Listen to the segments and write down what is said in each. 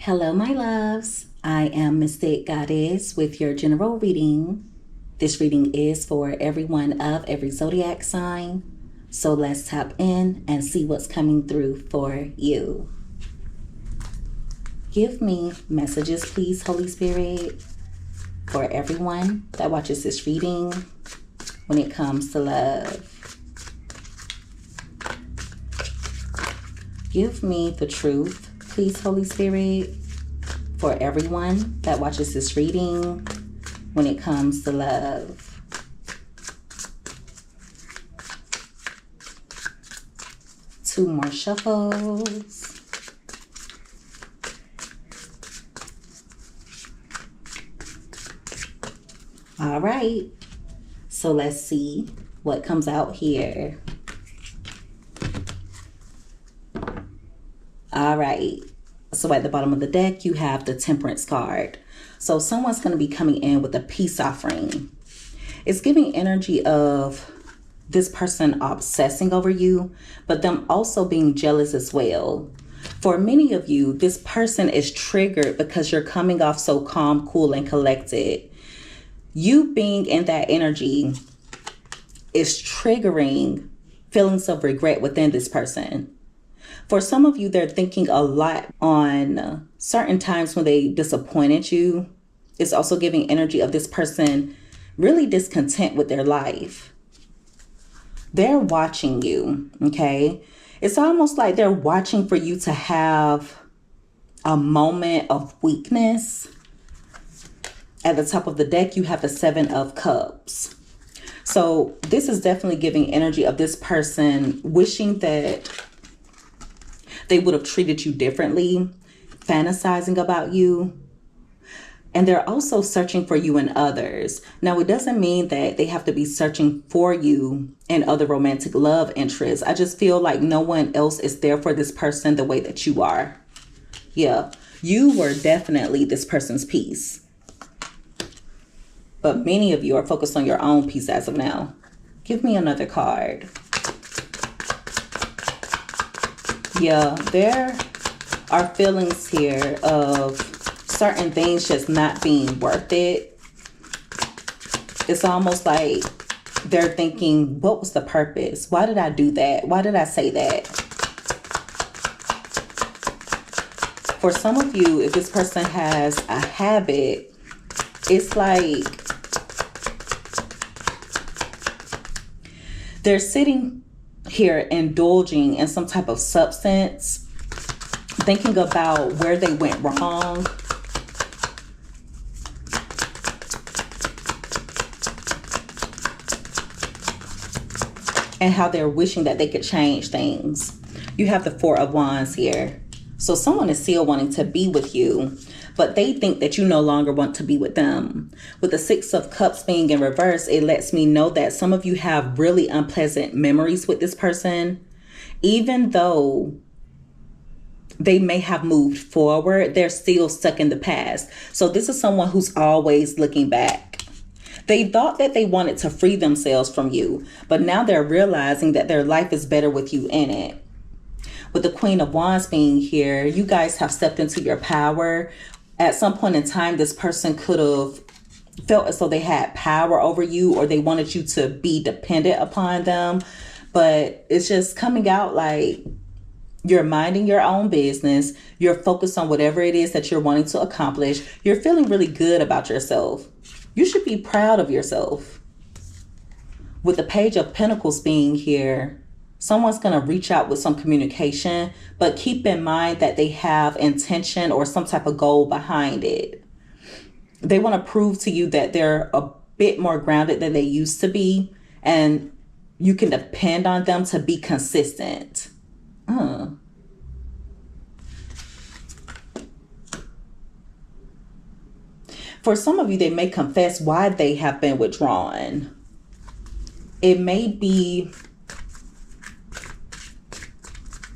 Hello, my loves. I am Mystic Goddess with your general reading. This reading is for everyone of every zodiac sign. So let's tap in and see what's coming through for you. Give me messages, please, Holy Spirit, for everyone that watches this reading when it comes to love. Give me the truth, please, Holy Spirit, for everyone that watches this reading when it comes to love. Two more shuffles. All right, so let's see what comes out here. All right, so at the bottom of the deck, you have the Temperance card. So someone's going to be coming in with a peace offering. It's giving energy of this person obsessing over you, but them also being jealous as well. For many of you, this person is triggered because you're coming off so calm, cool, and collected. You being in that energy is triggering feelings of regret within this person. For some of you, they're thinking a lot on certain times when they disappointed you. It's also giving energy of this person really discontent with their life. They're watching you, okay? It's almost like they're watching for you to have a moment of weakness. At the top of the deck, you have the Seven of Cups. So this is definitely giving energy of this person wishing that they would have treated you differently, fantasizing about you. And they're also searching for you in others. Now, it doesn't mean that they have to be searching for you in other romantic love interests. I just feel like no one else is there for this person the way that you are. Yeah, you were definitely this person's peace. But many of you are focused on your own peace as of now. Give me another card. Yeah, there are feelings here of certain things just not being worth it. It's almost like they're thinking, what was the purpose? Why did I do that? Why did I say that? For some of you, if this person has a habit, it's like they're sitting here indulging in some type of substance, thinking about where they went wrong. And how they're wishing that they could change things. You have the Four of Wands here. So someone is still wanting to be with you, but they think that you no longer want to be with them. With the Six of Cups being in reverse, it lets me know that some of you have really unpleasant memories with this person. Even though they may have moved forward, they're still stuck in the past. So this is someone who's always looking back. They thought that they wanted to free themselves from you, but now they're realizing that their life is better with you in it. With the Queen of Wands being here, you guys have stepped into your power. At some point in time, this person could have felt as though they had power over you, or they wanted you to be dependent upon them. But it's just coming out like you're minding your own business. You're focused on whatever it is that you're wanting to accomplish. You're feeling really good about yourself. You should be proud of yourself. With the Page of Pentacles being here, someone's going to reach out with some communication, but keep in mind that they have intention or some type of goal behind it. They want to prove to you that they're a bit more grounded than they used to be, and you can depend on them to be consistent. For some of you, they may confess why they have been withdrawn. It may be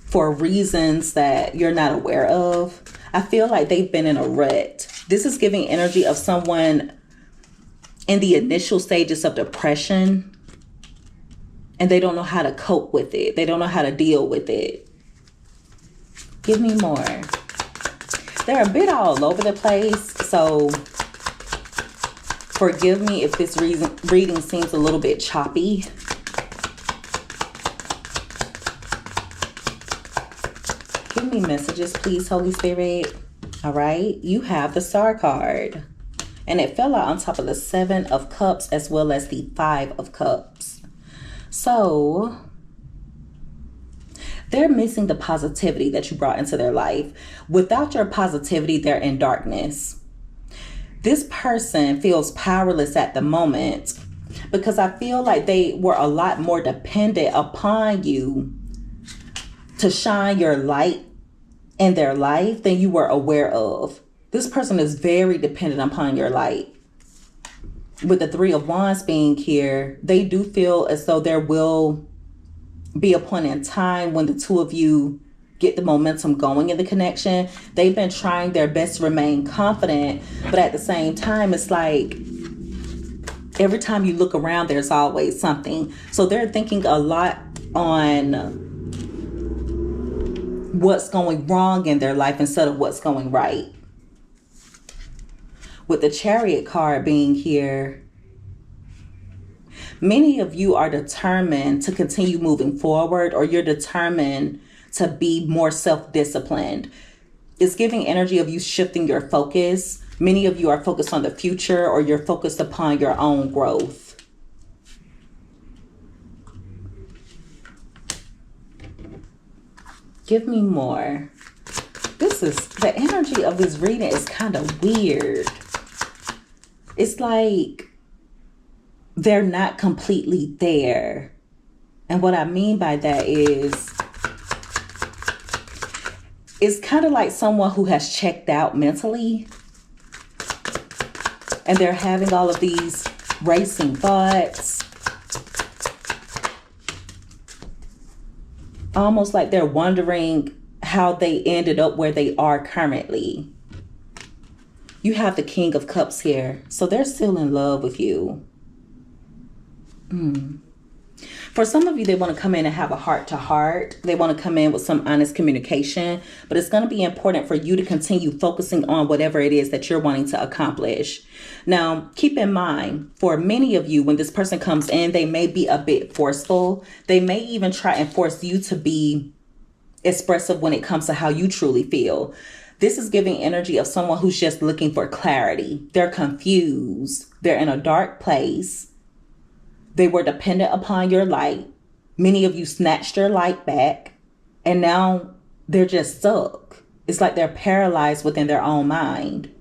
for reasons that you're not aware of. I feel like they've been in a rut. This is giving energy of someone in the initial stages of depression, and they don't know how to cope with it. They don't know how to deal with it. Give me more. They're a bit all over the place, so forgive me if this reading seems a little bit choppy. Give me messages, please, Holy Spirit. All right, you have the Star card. And it fell out on top of the 7 of Cups as well as the 5 of Cups. So they're missing the positivity that you brought into their life. Without your positivity, they're in darkness. This person feels powerless at the moment because I feel like they were a lot more dependent upon you to shine your light in their life than you were aware of. This person is very dependent upon your light. With the 3 of Wands being here, they do feel as though there will be a point in time when the two of you get the momentum going in the connection. They've been trying their best to remain confident, but at the same time, it's like every time you look around, there's always something. So they're thinking a lot on what's going wrong in their life instead of what's going right. With the Chariot card being here, many of you are determined to continue moving forward, or you're determined to be more self-disciplined. It's giving energy of you shifting your focus. Many of you are focused on the future, or you're focused upon your own growth. Give me more. The energy of this reading is kind of weird. It's like they're not completely there. And what I mean by that is, it's kind of like someone who has checked out mentally. And they're having all of these racing thoughts. Almost like they're wondering how they ended up where they are currently. You have the King of Cups here. So they're still in love with you. For some of you, they want to come in and have a heart-to-heart. They want to come in with some honest communication. But it's going to be important for you to continue focusing on whatever it is that you're wanting to accomplish. Now, keep in mind, for many of you, when this person comes in, they may be a bit forceful. They may even try and force you to be expressive when it comes to how you truly feel. This is giving energy of someone who's just looking for clarity. They're confused. They're in a dark place. They were dependent upon your light. Many of you snatched your light back, and now they're just stuck. It's like they're paralyzed within their own mind.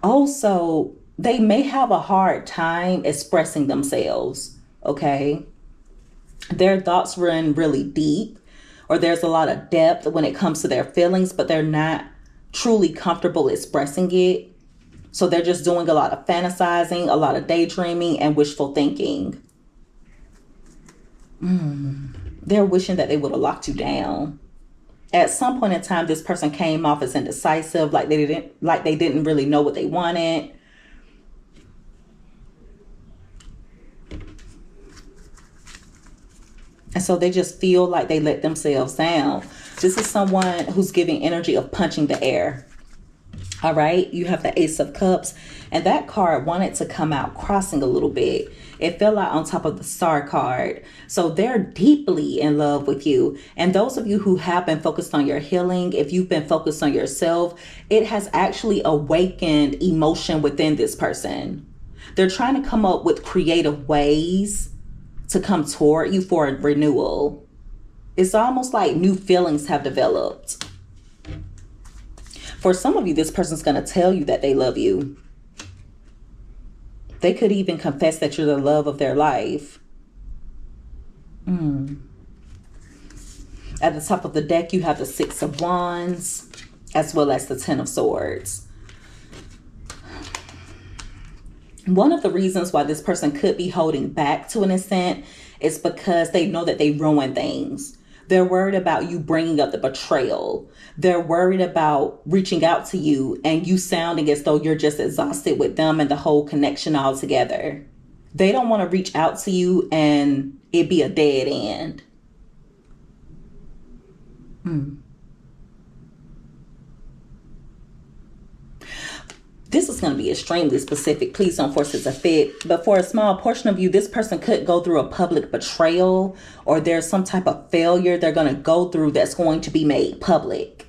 Also, they may have a hard time expressing themselves, okay? Their thoughts run really deep, or there's a lot of depth when it comes to their feelings, but they're not truly comfortable expressing it. So they're just doing a lot of fantasizing, a lot of daydreaming, and wishful thinking. They're wishing that they would have locked you down. At some point in time, this person came off as indecisive, like they didn't really know what they wanted. And so they just feel like they let themselves down. This is someone who's giving energy of punching the air. All right, you have the Ace of Cups, and that card wanted to come out crossing a little bit. It fell out on top of the Star card. So they're deeply in love with you. And those of you who have been focused on your healing, if you've been focused on yourself, it has actually awakened emotion within this person. They're trying to come up with creative ways to come toward you for a renewal. It's almost like new feelings have developed. For some of you, this person's going to tell you that they love you. They could even confess that you're the love of their life. At the top of the deck, you have the 6 of Wands, as well as the 10 of Swords. One of the reasons why this person could be holding back to an extent is because they know that they ruin things. They're worried about you bringing up the betrayal. They're worried about reaching out to you and you sounding as though you're just exhausted with them and the whole connection altogether. They don't want to reach out to you and it be a dead end. This is going to be extremely specific. Please don't force it to fit. But for a small portion of you, this person could go through a public betrayal, or there's some type of failure they're going to go through that's going to be made public.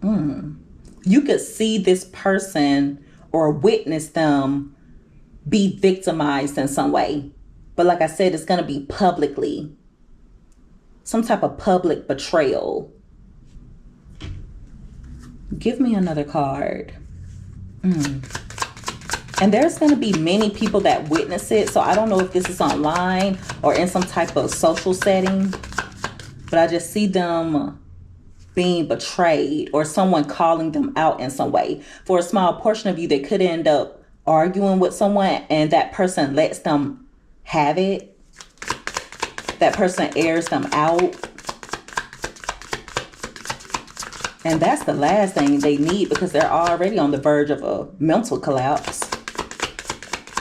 You could see this person or witness them be victimized in some way. But like I said, it's going to be publicly. Some type of public betrayal. Give me another card. And there's going to be many people that witness it. So I don't know if this is online or in some type of social setting. But I just see them being betrayed or someone calling them out in some way. For a small portion of you, they could end up arguing with someone and that person lets them have it. That person airs them out. And that's the last thing they need because they're already on the verge of a mental collapse.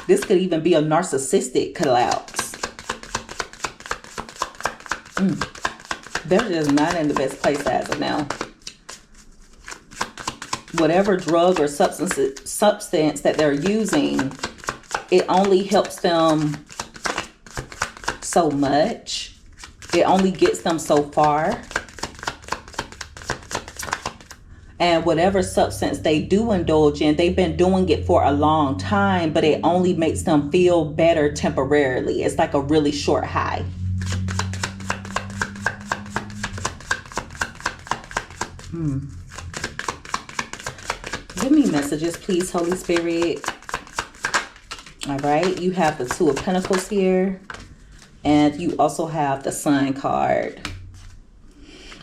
This could even be a narcissistic collapse. They're just not in the best place as of now. Whatever drug or substance that they're using, it only helps them so much. It only gets them so far. And whatever substance they do indulge in, they've been doing it for a long time, but it only makes them feel better temporarily. It's like a really short high. Give me messages, please, Holy Spirit. All right. You have the Two of Pentacles here. And you also have the Sun card.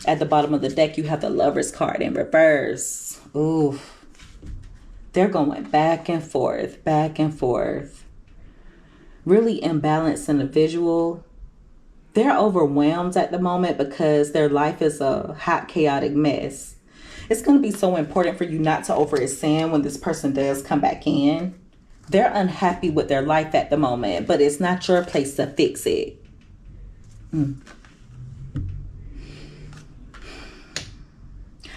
At the bottom of the deck, you have the Lovers card in reverse. Ooh. They're going back and forth, back and forth. Really imbalanced individual. They're overwhelmed at the moment because their life is a hot, chaotic mess. It's going to be so important for you not to overextend when this person does come back in. They're unhappy with their life at the moment, but it's not your place to fix it.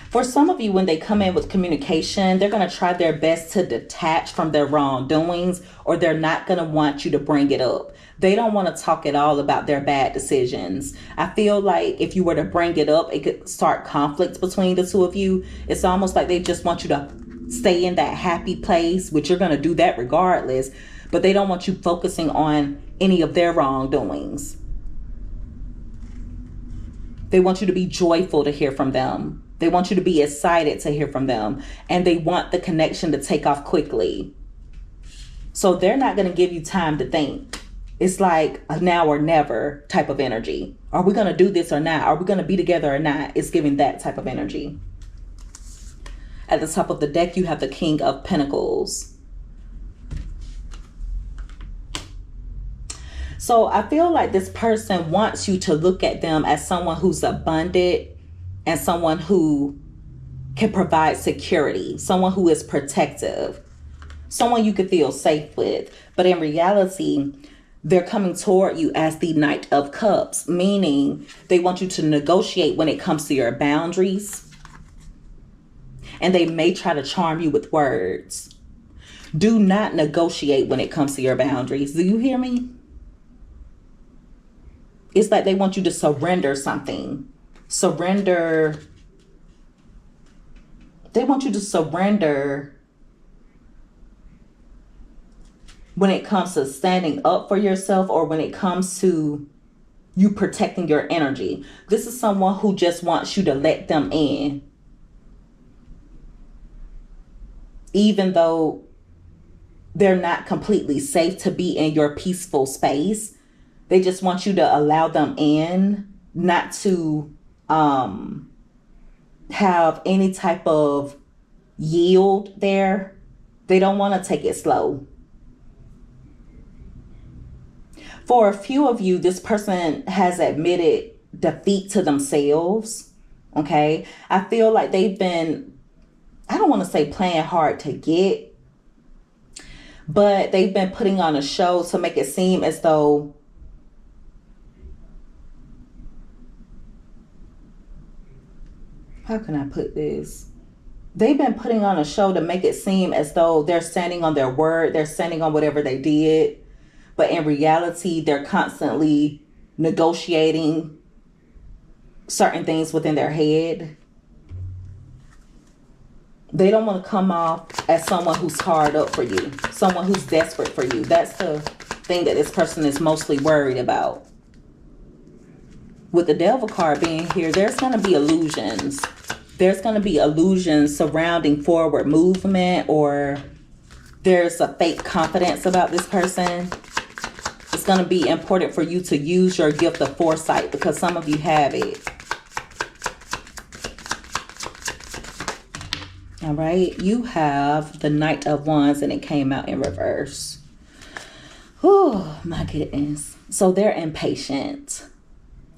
For some of you, when they come in with communication, they're going to try their best to detach from their wrongdoings, or they're not going to want you to bring it up. They don't want to talk at all about their bad decisions. I feel like if you were to bring it up, it could start conflict between the two of you. It's almost like they just want you to stay in that happy place, which you're going to do that regardless, but they don't want you focusing on any of their wrongdoings. They want you to be joyful to hear from them. They want you to be excited to hear from them. And they want the connection to take off quickly. So they're not going to give you time to think. It's like a now or never type of energy. Are we going to do this or not? Are we going to be together or not? It's giving that type of energy. At the top of the deck, you have the King of Pentacles. So I feel like this person wants you to look at them as someone who's abundant and someone who can provide security, someone who is protective, someone you could feel safe with. But in reality, they're coming toward you as the Knight of Cups, meaning they want you to negotiate when it comes to your boundaries. And they may try to charm you with words. Do not negotiate when it comes to your boundaries. Do you hear me? It's like they want you to surrender something. Surrender. They want you to surrender when it comes to standing up for yourself, or when it comes to you protecting your energy. This is someone who just wants you to let them in. Even though they're not completely safe to be in your peaceful space, they just want you to allow them in, not to have any type of yield there. They don't want to take it slow. For a few of you, this person has admitted defeat to themselves. Okay. I feel like they've been, I don't want to say playing hard to get, but they've been putting on a show to make it seem as though how can I put this? they've been putting on a show to make it seem as though they're standing on their word, they're standing on whatever they did. But in reality, they're constantly negotiating certain things within their head. They don't want to come off as someone who's hard up for you, someone who's desperate for you. That's the thing that this person is mostly worried about. With the Devil card being here, there's going to be illusions. There's going to be illusions surrounding forward movement, or there's a fake confidence about this person. It's going to be important for you to use your gift of foresight, because some of you have it. All right, you have the Knight of Wands, and it came out in reverse. Oh, my goodness. So they're impatient,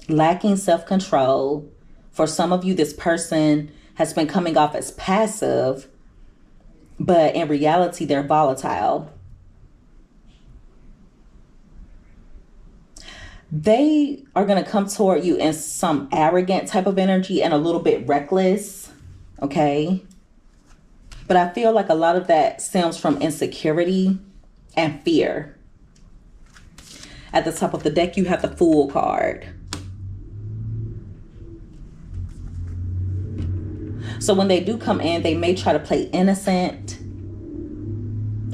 lacking self-control. For some of you, this person has been coming off as passive, but in reality, they're volatile. They are going to come toward you in some arrogant type of energy and a little bit reckless, okay? But I feel like a lot of that stems from insecurity and fear. At the top of the deck, you have the Fool card. So when they do come in, they may try to play innocent,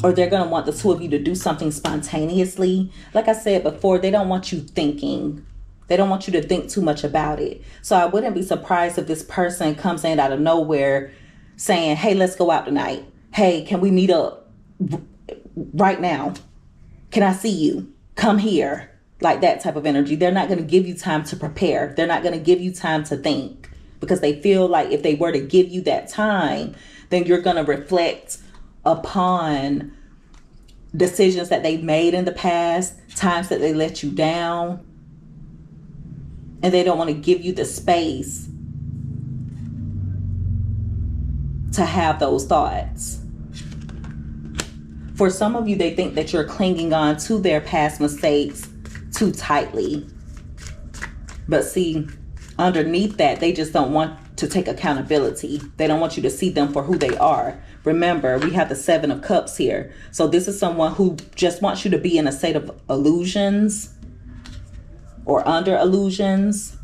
or they're going to want the two of you to do something spontaneously. Like I said before, they don't want you thinking. They don't want you to think too much about it. So I wouldn't be surprised if this person comes in out of nowhere saying, hey, let's go out tonight. Hey, can we meet up right now? Can I see you? Come here. Like that type of energy. They're not going to give you time to prepare. They're not going to give you time to think, because they feel like if they were to give you that time, then you're going to reflect upon decisions that they've made in the past, times that they let you down. And they don't want to give you the space to have those thoughts. For some of you, they think that you're clinging on to their past mistakes too tightly. But see, underneath that, they just don't want to take accountability. They don't want you to see them for who they are. Remember, we have the Seven of Cups here. So this is someone who just wants you to be in a state of illusions or under illusions.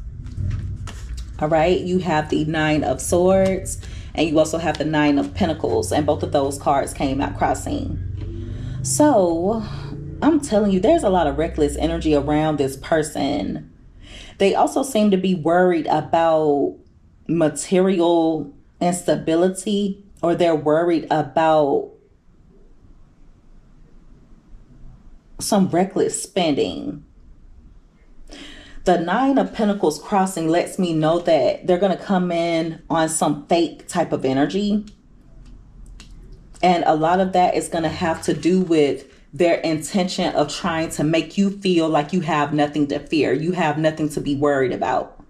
All right, you have the Nine of Swords, and you also have the Nine of Pentacles, and both of those cards came out crossing. So I'm telling you, there's a lot of reckless energy around this person. They also seem to be worried about material instability, or they're worried about some reckless spending. The Nine of Pentacles crossing lets me know that they're going to come in on some fake type of energy. And a lot of that is going to have to do with their intention of trying to make you feel like you have nothing to fear. You have nothing to be worried about.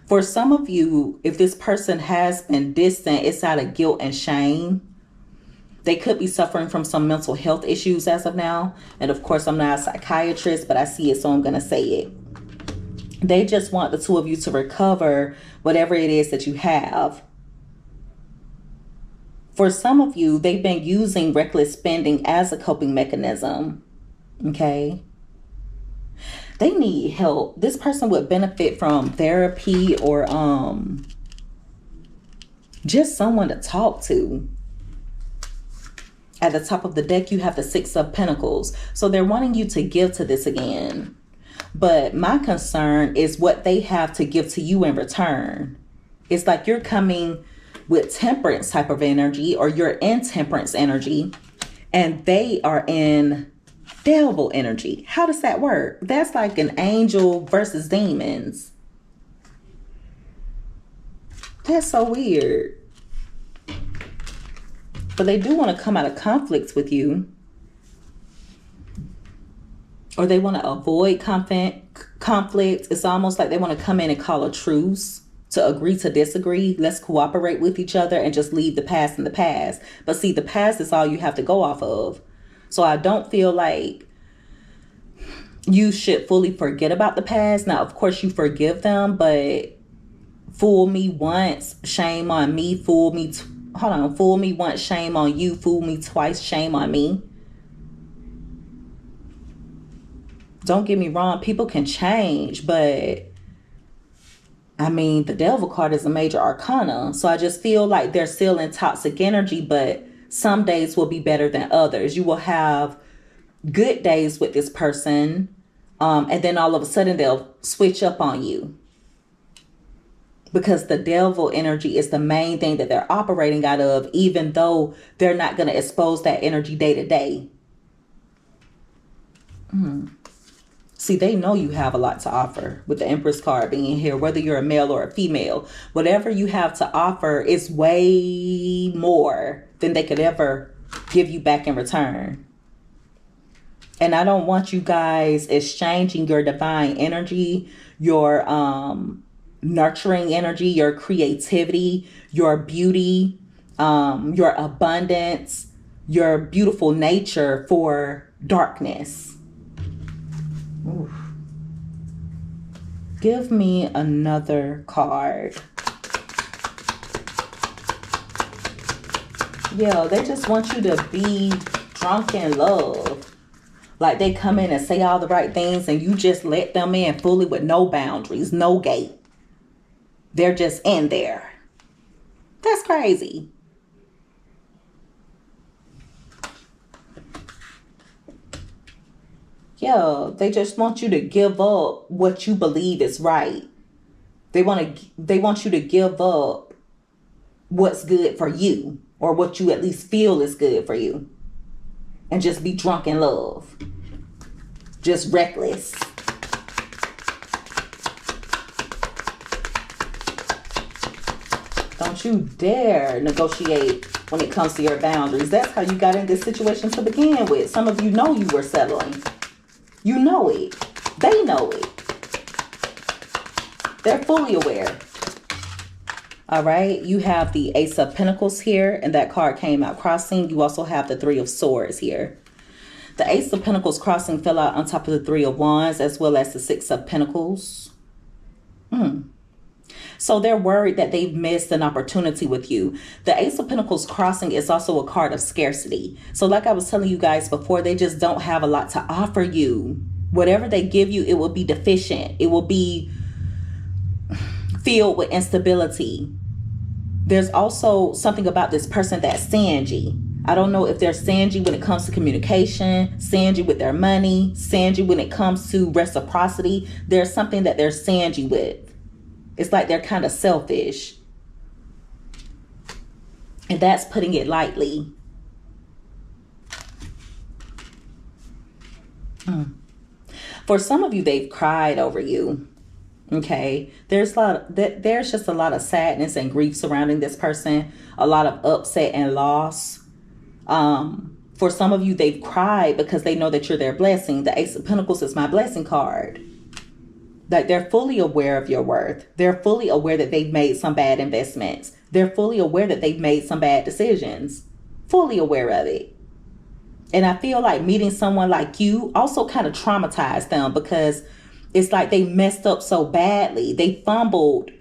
For some of you, if this person has been distant, it's out of guilt and shame. They could be suffering from some mental health issues as of now. And of course, I'm not a psychiatrist, but I see it, so I'm going to say it. They just want the two of you to recover whatever it is that you have. For some of you, they've been using reckless spending as a coping mechanism. Okay? They need help. This person would benefit from therapy or just someone to talk to. At the top of the deck, you have the Six of Pentacles. So they're wanting you to give to this again. But my concern is what they have to give to you in return. It's like you're coming with temperance type of energy, or you're in temperance energy, and they are in devil energy. How does that work? That's like an angel versus demons. That's so weird. But they do want to come out of conflicts with you, or they want to avoid conflict. It's almost like they want to come in and call a truce, to agree to disagree. Let's cooperate with each other and just leave the past in the past. But see, the past is all you have to go off of. So I don't feel like you should fully forget about the past. Now, of course, you forgive them, but Fool me once, shame on me. Fool me once, shame on you. Fool me twice, shame on me. Don't get me wrong, people can change, but I mean, the devil card is a major arcana. So I just feel like they're still in toxic energy, but some days will be better than others. You will have good days with this person, and then all of a sudden they'll switch up on you. Because the devil energy is the main thing that they're operating out of, even though they're not going to expose that energy day to day. See, they know you have a lot to offer with the Empress card being here, whether you're a male or a female. Whatever you have to offer is way more than they could ever give you back in return. And I don't want you guys exchanging your divine energy, your nurturing energy, your creativity, your beauty, your abundance, your beautiful nature for darkness. Oof. Give me another card. Yeah, they just want you to be drunk in love. Like they come in and say all the right things and you just let them in fully with no boundaries, no gate. They're just in there. That's crazy. Yeah, they just want you to give up what you believe is right. They want you to give up what's good for you, or what you at least feel is good for you, and just be drunk in love. Just reckless. Don't you dare negotiate when it comes to your boundaries. That's how you got in this situation to begin with. Some of you know you were settling. You know it. They know it. They're fully aware. All right. You have the Ace of Pentacles here, and that card came out crossing. You also have the Three of Swords here. The Ace of Pentacles crossing fell out on top of the Three of Wands, as well as the Six of Pentacles. So they're worried that they've missed an opportunity with you. The Ace of Pentacles crossing is also a card of scarcity. So like I was telling you guys before, they just don't have a lot to offer you. Whatever they give you, it will be deficient. It will be filled with instability. There's also something about this person that's stingy. I don't know if they're stingy when it comes to communication, stingy with their money, stingy when it comes to reciprocity. There's something that they're stingy with. It's like they're kind of selfish. And that's putting it lightly. For some of you, they've cried over you. Okay. There's just a lot of sadness and grief surrounding this person. A lot of upset and loss. For some of you, they've cried because they know that you're their blessing. The Ace of Pentacles is my blessing card. Like they're fully aware of your worth. They're fully aware that they've made some bad investments. They're fully aware that they've made some bad decisions. Fully aware of it. And I feel like meeting someone like you also kind of traumatized them, because it's like they messed up so badly. They fumbled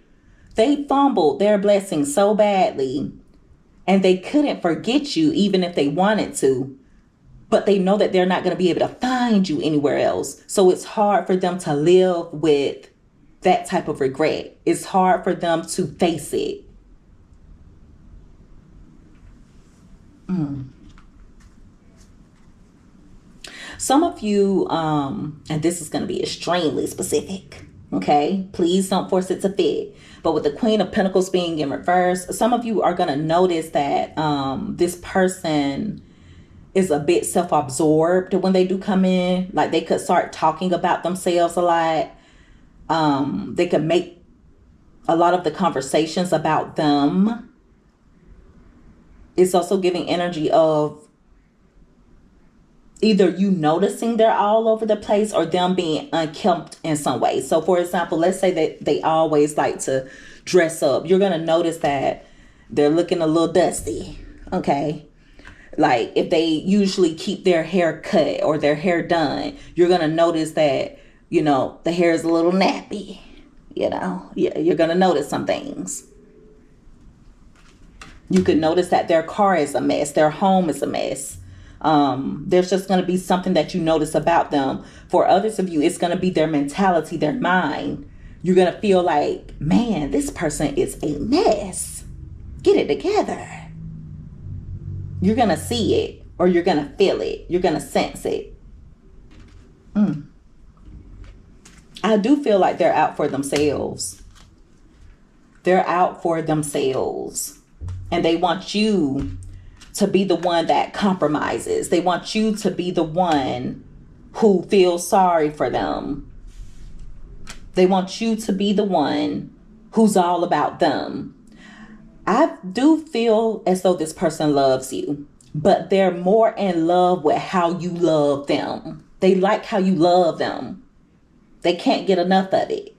their blessing so badly, and they couldn't forget you even if they wanted to. But they know that they're not going to be able to find you anywhere else. So it's hard for them to live with that type of regret. It's hard for them to face it. Some of you, and this is going to be extremely specific, okay? Please don't force it to fit. But with the Queen of Pentacles being in reverse, some of you are going to notice that this person is a bit self-absorbed when they do come in. Like they could start talking about themselves a lot. They could make a lot of the conversations about them. It's also giving energy of either you noticing they're all over the place or them being unkempt in some way. So for example, let's say that they always like to dress up. You're going to notice that they're looking a little dusty. Okay. Like if they usually keep their hair cut or their hair done, you're going to notice that, you know, the hair is a little nappy. You know, you're going to notice some things. You could notice that their car is a mess. Their home is a mess. There's just going to be something that you notice about them. For others of you, it's going to be their mentality, their mind. You're going to feel like, man, this person is a mess. Get it together. You're going to see it, or you're going to feel it. You're going to sense it. I do feel like they're out for themselves. They're out for themselves. And they want you to be the one that compromises. They want you to be the one who feels sorry for them. They want you to be the one who's all about them. I do feel as though this person loves you, but they're more in love with how you love them. They like how you love them. They can't get enough of it.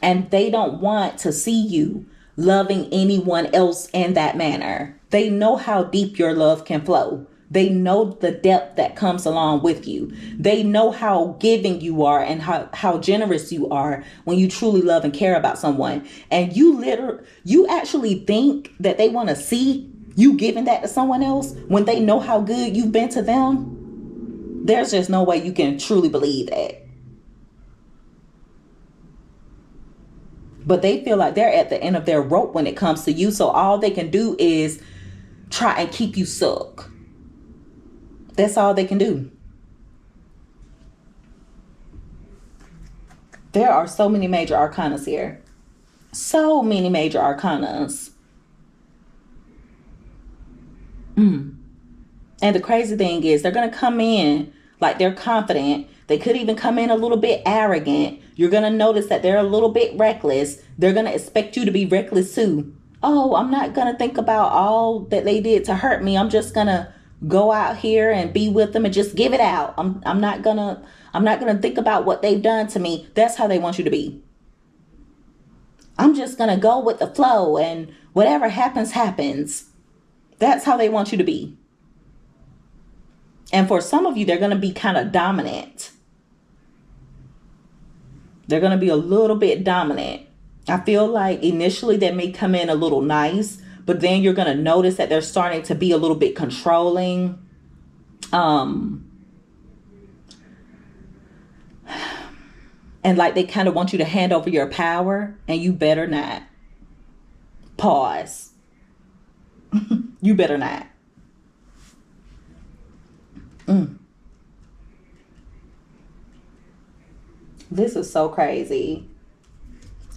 And they don't want to see you loving anyone else in that manner. They know how deep your love can flow. They know the depth that comes along with you. They know how giving you are and how generous you are when you truly love and care about someone. And you actually think that they want to see you giving that to someone else when they know how good you've been to them. There's just no way you can truly believe that. But they feel like they're at the end of their rope when it comes to you. So all they can do is try and keep you stuck. That's all they can do. There are so many major arcanas here. So many major arcanas. And the crazy thing is they're going to come in like they're confident. They could even come in a little bit arrogant. You're going to notice that they're a little bit reckless. They're going to expect you to be reckless too. Oh, I'm not going to think about all that they did to hurt me. I'm just going to go out here and be with them and just give it out. I'm not going to think about what they've done to me. That's how they want you to be. I'm just going to go with the flow and whatever happens, happens. That's how they want you to be. And for some of you, they're going to be kind of dominant. They're going to be a little bit dominant. I feel like initially they may come in a little nice, but then you're going to notice that they're starting to be a little bit controlling. And like they kind of want you to hand over your power, and you better not. Pause. You better not. This is so crazy.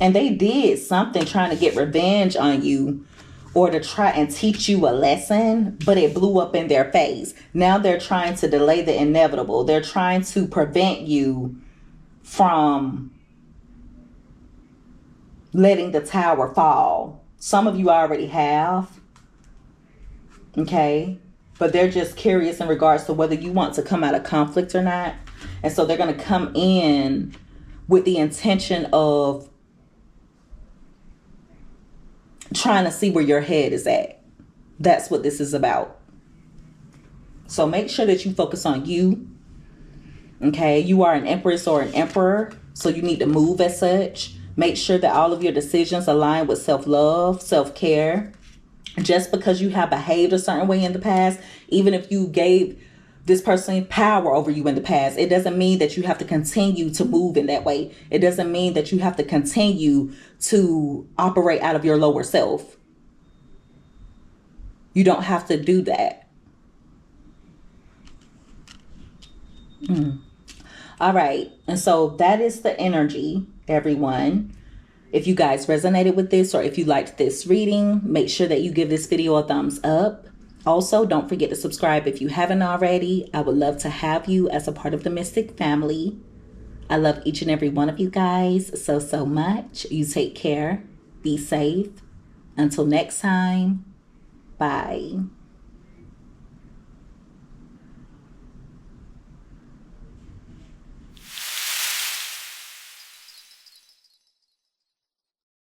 And they did something trying to get revenge on you or to try and teach you a lesson, but it blew up in their face. Now they're trying to delay the inevitable. They're trying to prevent you from letting the tower fall. Some of you already have. Okay. But they're just curious in regards to whether you want to come out of conflict or not. And so they're going to come in with the intention of trying to see where your head is at. That's what this is about. So make sure that you focus on you. Okay, you are an empress or an emperor, so you need to move as such. Make sure that all of your decisions align with self-love, self-care. Just because you have behaved a certain way in the past, even if you gave this person power over you in the past, it doesn't mean that you have to continue to move in that way. It doesn't mean that you have to continue to operate out of your lower self. You don't have to do that. All right. And so that is the energy, everyone. If you guys resonated with this, or if you liked this reading, make sure that you give this video a thumbs up. Also, don't forget to subscribe if you haven't already. I would love to have you as a part of the Mystic family. I love each and every one of you guys so much. You take care. Be safe. Until next time. Bye.